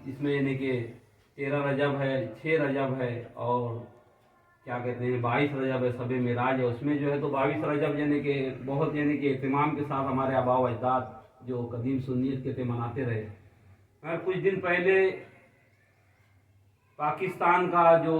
اس میں یعنی کہ 13 رجب ہے، 6 رجب ہے، اور کیا کہتے ہیں 22 رجب ہے، شب معراج ہے۔ اس میں جو ہے تو 22 رجب یعنی کہ بہت یعنی کہ اہتمام کے ساتھ ہمارے آباء و اجداد جو قدیم سنیت کے تھے مناتے رہے۔ میں کچھ دن پہلے پاکستان کا جو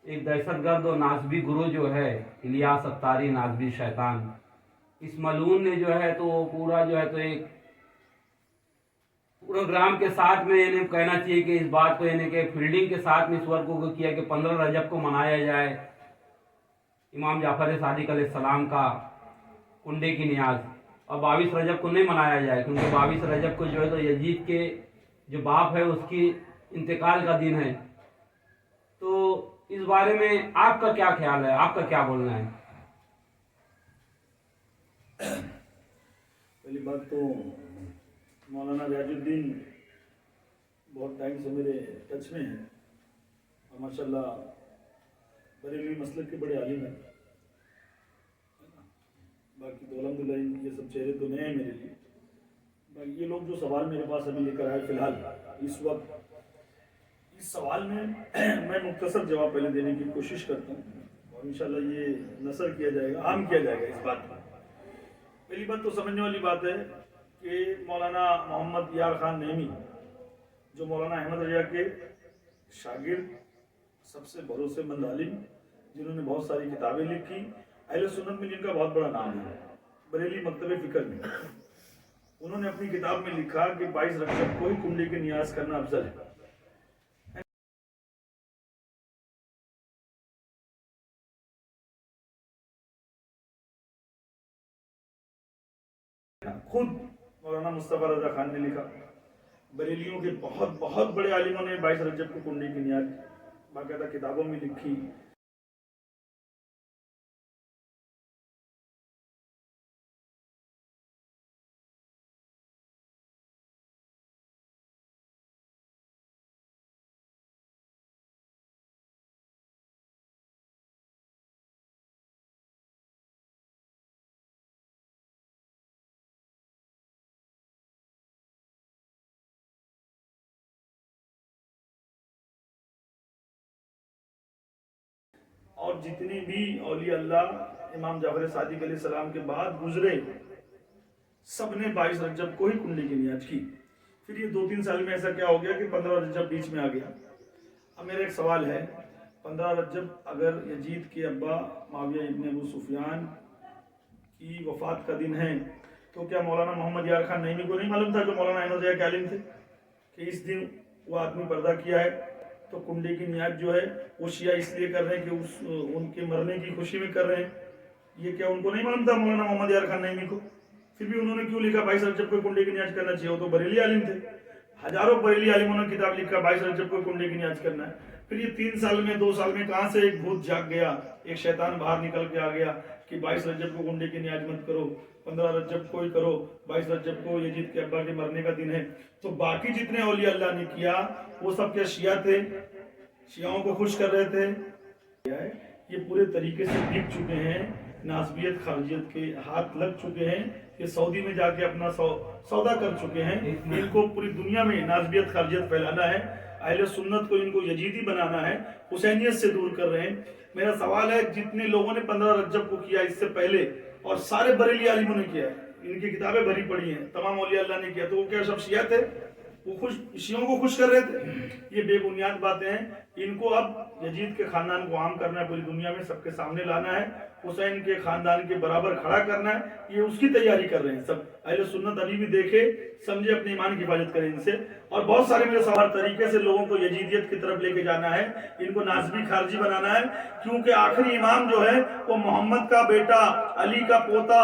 ایک دہشت گرد و ناسبی گروہ جو ہے الیاس اتاری ناسبی شیطان، اس ملعون نے جو ہے تو پورا جو ہے تو ایک پروگرام کے ساتھ میں یعنی کہنا چاہیے کہ اس بات کو یعنی کہ فیلڈنگ کے ساتھ میں اس ورک کو کیا کہ 15 رجب کو منایا جائے امام جعفر صادق علیہ السلام کا کنڈے کی نیاز، اور 22 رجب کو نہیں منایا جائے کیونکہ 22 رجب کو جو ہے تو یزید کے جو باپ ہے اس کی انتقال کا دن ہے۔ تو اس بارے میں آپ کا کیا خیال ہے، آپ کا کیا بولنا ہے؟ پہلی بات تو مولانا ریاض الدین بہت ٹائم سے میرے ٹچ میں ہیں اور ماشاءاللہ بریلوی مسلک کے بڑے عالم ہیں۔ باقی تو الحمدللہ یہ سب چہرے تو نئے ہیں میرے لیے۔ باقی یہ لوگ جو سوال میرے پاس ابھی لے کر آئے فی الحال اس وقت، اس سوال میں میں مختصر جواب پہلے دینے کی کوشش کرتا ہوں اور انشاءاللہ یہ نثر کیا جائے گا، عام کیا جائے گا اس بات پر۔ پہلی بات تو سمجھنے والی بات ہے کہ مولانا محمد یار خان نعیمی جو مولانا احمد رضا کے شاگرد، سب سے بھروسے مند عالم، جنہوں نے بہت ساری کتابیں لکھی، اہل سنت میں جن کا بہت بڑا نام ہے بریلی مکتب فکر میں، انہوں نے اپنی کتاب میں لکھا کہ 22 رجب کو ہی کنڈے کے نیاز کرنا افضل ہے۔ خود مولانا مصطفیٰ رضا خان نے لکھا، بریلیوں کے بہت بہت بڑے عالموں نے 22 رجب کو کنڈے کی نیاز باقاعدہ کتابوں میں لکھی۔ اور جتنے بھی اولیاء اللہ امام جعفر صادق علیہ السلام کے بعد گزرے، سب نے 22 رجب کو ہی کنڈے کی نیاز کی۔ پھر یہ 2-3 سال میں ایسا کیا ہو گیا کہ 15 رجب بیچ میں آ گیا۔ اب میرا ایک سوال ہے، 15 رجب اگر یزید کے ابا معاویہ ابن ابو سفیان کی وفات کا دن ہے تو کیا مولانا محمد یار خان نعیمی کو نہیں معلوم تھا کہ مولانا احمد رضا کے عالم تھے کہ اس دن وہ آدمی پردہ کیا ہے؟ تو کنڈے کی نیاز جو ہے وہ شیعہ اس لیے کر رہے ہیں کہ ان کے مرنے کی خوشی میں کر رہے ہیں۔ یہ کیا ان کو نہیں معلوم تھا مولانا محمد یار خان نعیمی کو؟ پھر بھی انہوں نے کیوں لکھا 22 رجب کو کنڈے کی نیاز کرنا چاہیے؟ وہ تو بریلی عالم تھے، ہزاروں بریلی عالموں نے کتاب لکھا 22 رجب کو کنڈے کی نیاز کرنا ہے۔ پھر یہ 3 سال میں 2 سال میں کہاں سے ایک بھوت جاگ گیا، ایک شیطان باہر نکل کے آ گیا کہ 22 رجب کو کنڈے کی نیاز مت کرو، 15 رجب کو ہی کرو، 22 رجب کو یزید کے ابا کے مرنے کا دن ہے۔ تو باقی جتنے اولیاء اللہ نے کیا وہ سب کیا شیعہ تھے؟ شیعوں کو خوش کر رہے تھے؟ یہ پورے طریقے سے بک چکے ہیں، ناسبیت خارجیت کے ہاتھ لگ چکے ہیں، یہ سعودی میں جا کے اپنا سودا کر چکے ہیں۔ ان کو پوری دنیا میں ناسبیت خارجیت پھیلانا ہے، اہل سنت کو ان کو یزیدی بنانا ہے، حسینیت سے دور کر رہے ہیں۔ میرا سوال ہے، جتنے لوگوں نے 15 رجب کو کیا اس سے پہلے اور سارے بریلی عالموں نے کیا، ان کی کتابیں بھری پڑی ہیں، تمام اولیاء اللہ نے کیا، تو وہ کیا سب شیعہ تھے؟ وہ شیعوں کو خوش کر رہے تھے؟ یہ بے بنیاد باتیں ہیں۔ ان کو اب یزید کے خاندان کو عام کرنا ہے، پوری دنیا میں سب کے سامنے لانا ہے، حسین کے خاندان کے برابر کھڑا کرنا ہے، یہ اس کی تیاری کر رہے ہیں سب۔ اہل سنت ابھی بھی دیکھے سمجھے، اپنے ایمان کی حفاظت کریں ان سے۔ اور بہت سارے میرے سوال طریقے سے لوگوں کو یزیدیت کی طرف لے کے جانا ہے، ان کو ناسبی خارجی بنانا ہے، کیونکہ آخری امام جو ہے وہ محمد کا بیٹا، علی کا پوتا،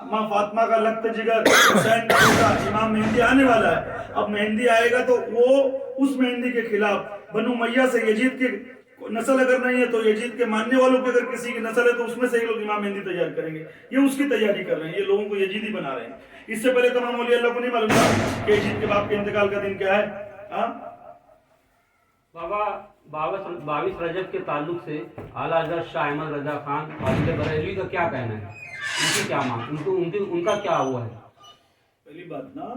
ماں فاطمہ کا لخت جگر، حسین کا بیٹا امام مہدی آنے والا ہے۔ اب مہدی آئے گا تو وہ اس مہدی کے خلاف بنو امیہ سے یزید کی نسل اگر نہیں ہے تو یزید کے ماننے والوں کی اگر کسی کی نسل ہے تو اس میں سے ہی لوگ امام مہدی تیار کریں گے۔ یہ اس کی تیاری کر رہے ہیں، یہ لوگوں کو یزیدی بنا رہے ہیں۔ اس سے پہلے تمام اولیاء اللہ کو نہیں معلوم تھا کہ یزید کے باپ کے انتقال کا دن کیا ہے؟ بابا 22 رجب کے تعلق سے اعلیٰ حضرت شاہ احمد رضا خان قاضی بریلوی کا کیا کہنا ہے؟ ان کی کیا مان، ان کا کیا ہوا ہے؟ پہلی بات نا،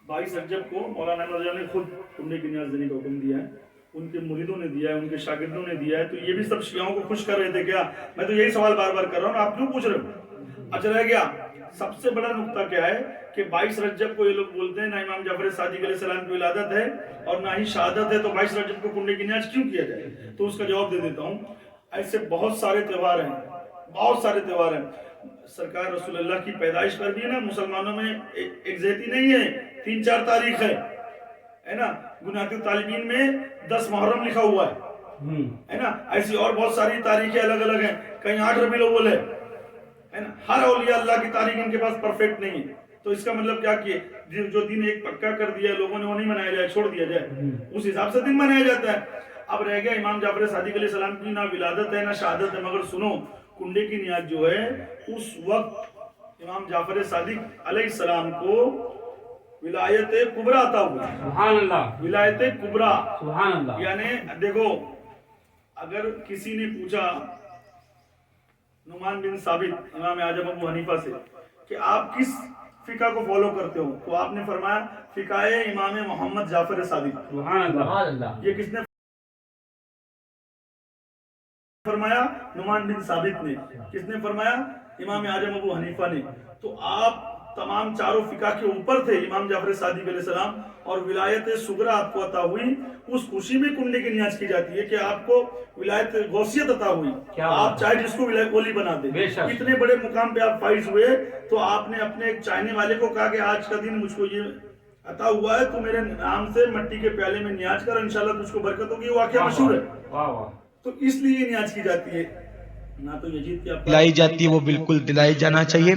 22 रजब को मौलाना रजा ने खुद कुंडे की न्याज देने का हुक्म दिया है, उनके मुरीदों ने दिया है, उनके शागिर्दों ने दिया है। तो ये भी सब शियाओं को खुश कर रहे थे क्या? मैं तो यही सवाल बार बार कर रहा हूँ, आप क्यों पूछ रहे हो? अच्छा रह गया, सबसे बड़ा नुक्ता क्या है कि 22 रजब को ये लोग बोलते हैं ना इमाम जाफर सादिक अलैहिस्सलाम की विलादत है और ना ही शहादत है, तो 22 रजब को कुंडे की न्याज क्यों किया जाए? तो उसका जवाब दे देता हूँ। ऐसे बहुत सारे त्यौहार हैं, बहुत सारे त्यौहार हैं। सरकार रसूलुल्लाह की पैदाइश पर भी है ना, मुसलमानों में एग्जैक्टली नहीं है, 3-4 तारीख है ना। गुनाती तालिबीन में 10 मुहर्रम लिखा हुआ है ना। ऐसी और बहुत सारी तारीखें अलग अलग हैं, कहीं 8 रबीउल अव्वल है ना। हर औलिया अल्लाह की तारीख इनके पास परफेक्ट नहीं है। तो इसका मतलब क्या किए, जो दिन एक पक्का कर दिया लोगों ने वो नहीं मनाया जाए, छोड़ दिया जाए, उस हिसाब से दिन मनाया जाता है। अब रह गया इमाम जाफर सादिक अलैहिस्सलाम की ना विलादत है ना शहादत है, मगर सुनो कुंडे की नियाज जो है, उस वक्त इमाम जाफर सादिक अलैहिस्सलाम को विलायत कुबरा अता हुआ। सुभान अल्लाह, विलायत कुबरा, सुभान अल्लाह। यानी देखो, अगर किसी ने पूछा नुमान बिन साबित इमाम आजम अबू हनीफा से कि आप किस फिका को फॉलो करते हो, तो आपने फरमाया फिकाए इमाम मोहम्मद जाफर सादिक। सुभान अल्लाह। ये किसने फरमाया? नुमान बिन साबित ने। किसने फरमाया? इमाम आजम अबू हनीफा ने। तो आप तमाम चारों फिका के ऊपर थे इमाम जाफर सादिक अलैहिस्सलाम, और विलायत सुगरा आपको अता हुई, उस खुशी में कुंडे की नियाज की जाती है कि आपको विलायत गौसियत अता हुई। आप चाहे जिसको वली बना दे, इतने बड़े मुकाम पे आप फाइज हुए, तो आपने अपने एक चाहने वाले को कहा कि आज का दिन मुझको ये अता हुआ है, तो मेरे नाम से मट्टी के प्याले में नियाज कर, इंशाल्लाह तुझको बरकत होगी। वाकया मशहूर है। वाह वाह। तो इसलिए नियाज की जाती है ना। तो यजीद की दिलाई जाती है वो बिल्कुल दिलाई जाना चाहिए।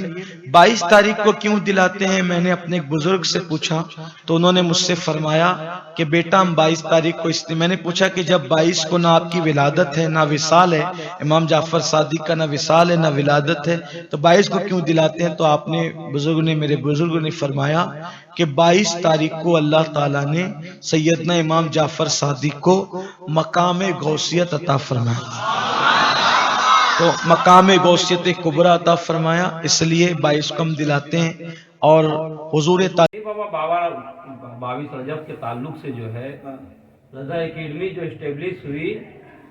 22 तारीख को क्यों दिलाते हैं, मैंने अपने एक बुजुर्ग से पूछा तो उन्होंने मुझसे फरमाया कि बेटा हम 22 तारीख को इसलिए, मैंने पूछा कि जब 22 को ना आपकी विलादत है ना विसाल है, इमाम जाफर सादिक का ना विसाल है ना विलादत है, तो 22 को क्यों दिलाते हैं? तो आपने मेरे बुजुर्ग ने फरमाया कि 22 तारीख को अल्लाह ताला ने सैयदना इमाम जाफर सादिक को मकाम गौसियत अता फरमाया, तो मकाम गौसियत कुबरा अता फरमाया, इसलिए 22 को हम दिलाते हैं। और हुजूर बाबा 22 रजब के ताल्लुक से जो है रजा एकेडमी जो एस्टेब्लिश हुई,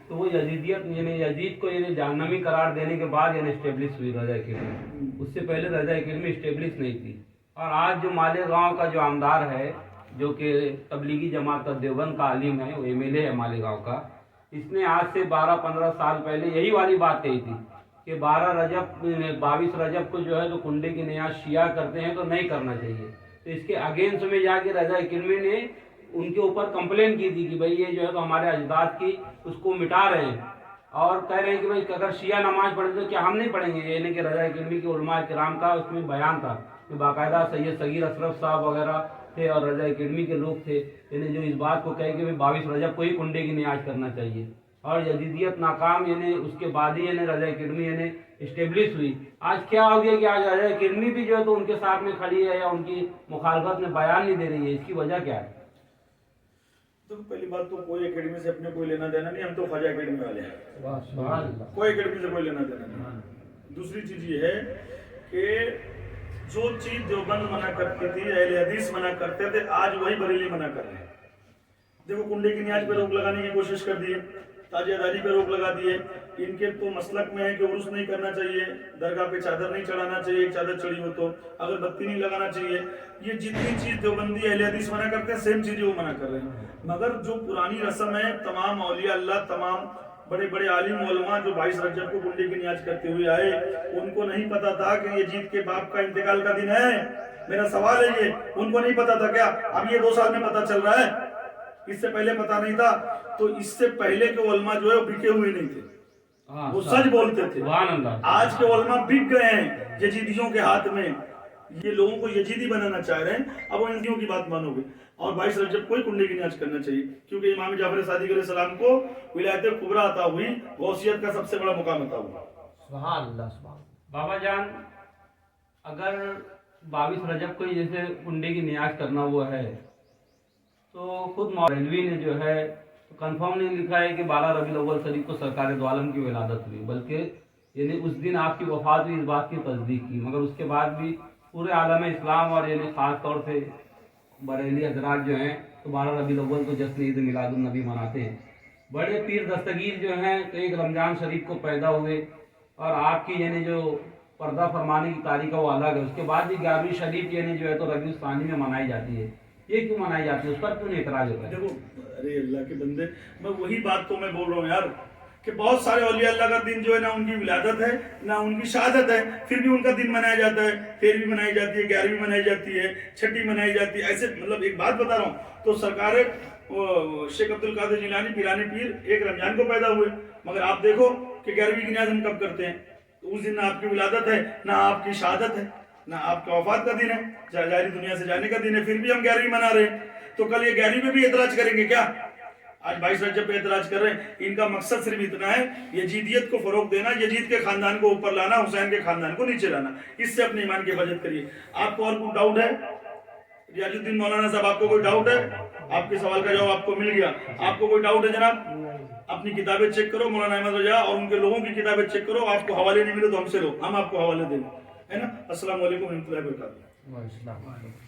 तो वो यजीदियत यानी यजीद को यानी जहन्नमी करार देने के बाद यानी एस्टेब्लिश हुई रजा एकेडमी। उससे पहले रजा एकेडमी एस्टेब्लिश नहीं थी। और आज जो मालेगांव का जो आमदार है, जो कि तबलीगी जमात देवबंद का आलिम है, वो MLA है मालेगांव का, इसने आज से 12-15 साल पहले यही वाली बात कही थी कि 22 रजब को जो है तो कुंडे की नियाज शिया करते हैं तो नहीं करना चाहिए। तो इसके अगेंस्ट में जाके रजा एकेडमी ने उनके ऊपर कंप्लेन की थी कि भाई ये जो है तो हमारे अजदाद की उसको मिटा रहे हैं, और कह रहे हैं कि भाई अगर शिया नमाज पढ़े तो क्या हम नहीं पढ़ेंगे। यानी कि रजा एकेडमी के उलमा किराम का उसमें बयान था कि बाकायदा सैयद सगीर अशरफ साहब वगैरह थे और रजा एकेडमी के लोग थे, यानी जो इस बात को कहे कि भाई 22 रजब को ही कुंडे की नियाज करना चाहिए। और यजीदियत नाकाम, यानी उसके बाद ही यानी रजा एकेडमी यानी इस्टेब्लिश हुई। आज क्या हो गया कि आज रजा एकेडमी भी जो है तो उनके साथ में खड़ी है या उनकी मुखालफत में बयान नहीं दे रही है। इसकी वजह क्या है? तो पहली बात तो कोई एकेडमी से अपने कोई लेना देना नहीं, हम तो ख्वाजा एकेडमी वाले हैं, कोई एकेडमी से कोई लेना देना नहीं। दूसरी चीज ये है कि जो चीज देवबंद मना करती थी, अहले हदीस मना करते थे, आज वही बरेली मना कर रहे हैं। देखो कुंडे की नियाज पे रोक लगाने की कोशिश कर दी है, ताजियादारी पे रोक लगा दी है। इनके तो मसलक में है कि उर्स नहीं करना चाहिए, दरगाह पे चादर नहीं चढ़ाना चाहिए, एक चादर चढ़ी हो तो अगरबत्ती नहीं लगाना चाहिए। ये जितनी चीज देवबंदी अहले हदीस मना करते हैं, सेम चीजें वो मना कर रहे हैं। मगर जो पुरानी रस्म है, तमाम औलिया अल्लाह, तमाम बड़े बड़े आलिम उलमा जो 22 रजब को कुंडे की नियाज करते हुए आए, उनको नहीं पता था कि यजीद के बाप का इंतकाल का दिन है। मेरा सवाल है ये, उनको नहीं पता था क्या? अब ये 2 साल में पता चल रहा है, इससे पहले पता नहीं था। तो इससे पहले के उलमा जो है वो बिके हुए नहीं थे, वो सच बोलते थे। आज के उलमा बिक गए हैं यजीदियों के हाथ में, ये लोगों को यजीदी बनाना चाह रहे हैं। अब वो इनकियों की बात मानोगे। और 22 रजब को ही कुंडे की नियाज करना चाहिए, क्योंकि इमाम जाफर सादिक अलैहिस्सलाम को विलायत कुबरा अता हुई, गौसियत का सबसे बड़ा मुकाम अता हुआ। सुभान अल्लाह, सुभान। बाबा जान, अगर 22 रजब को ही जैसे कुंडे की नियाज करना वो है, तो खुद मौलवी ने जो है कंफर्म नहीं लिखा है कि 12 रबीउल अव्वल शरीफ को सरकार दो आलम की विलादत हुई, बल्कि यानी उस दिन आपकी वफात हुई, इस बात की तस्दीक की। मगर उसके बाद भी पूरे आलम इस्लाम और यानी ख़ास तौर से बरेली हजरात जो हैं तो 12 रबीउल अव्वल को जश्न ईद मिलादुन नबी मनाते हैं। बड़े पीर दस्तगीर जो हैं तो एक रमज़ान शरीफ को पैदा हुए और आपकी यानी जो पर्दा फरमाने की तारीख है वो अलग है। उसके बाद भी 11वीं शरीफ यानी जो है तो रबीउल सानी में मनाई जाती है। ये क्यों मनाई जाती है, उस पर क्यों एतराज होता है? देखो, अरे अल्लाह के बंदे, मैं वही बात तो मैं बोल रहा हूँ यार कि बहुत सारे औलिया अल्लाह का दिन जो है ना उनकी विलादत है ना उनकी शहादत है, फिर भी उनका दिन मनाया जाता है। 13वीं मनाई जाती है, 11वीं मनाई जाती है, 6ठी मनाई जाती है। ऐसे मतलब एक बात बता रहा हूँ, तो सरकार शेख अब्दुल कादिर जिलानी पीरानी पीर एक रमजान को पैदा हुए, मगर आप देखो कि 11वीं की न्याज हम कब करते हैं? तो उस दिन ना आपकी विलादत है, ना आपकी शहादत है, ना आपका वफात का दिन है, जारी दुनिया से जाने का दिन है, फिर भी हम 11वीं मना रहे हैं। तो कल ये 11वीं में भी एतराज करेंगे क्या? आज 22 रजब पे एतराज कर रहे हैं। इनका मकसद सिर्फ इतना है, यजीदियत को फरोग देना, यजीद के खानदान को ऊपर लाना, हुसैन के खानदान को नीचे लाना। इससे अपने ईमान की हिफाजत करिए। आपको और कोई डाउट है? रियाजुद्दीन मौलाना साहब, आपको कोई डाउट है? आपके सवाल का जवाब आपको मिल गया। आपको कोई डाउट है जनाब? अपनी किताबें चेक करो, मौलाना अहमद रजा और उनके लोगों की किताबें चेक करो। आपको हवाले नहीं मिले तो हमसे लो, हम आपको हवाले देंगे, है ना। अस्सलाम वालेकुम रहमतुल्लाहि व बरकातहू।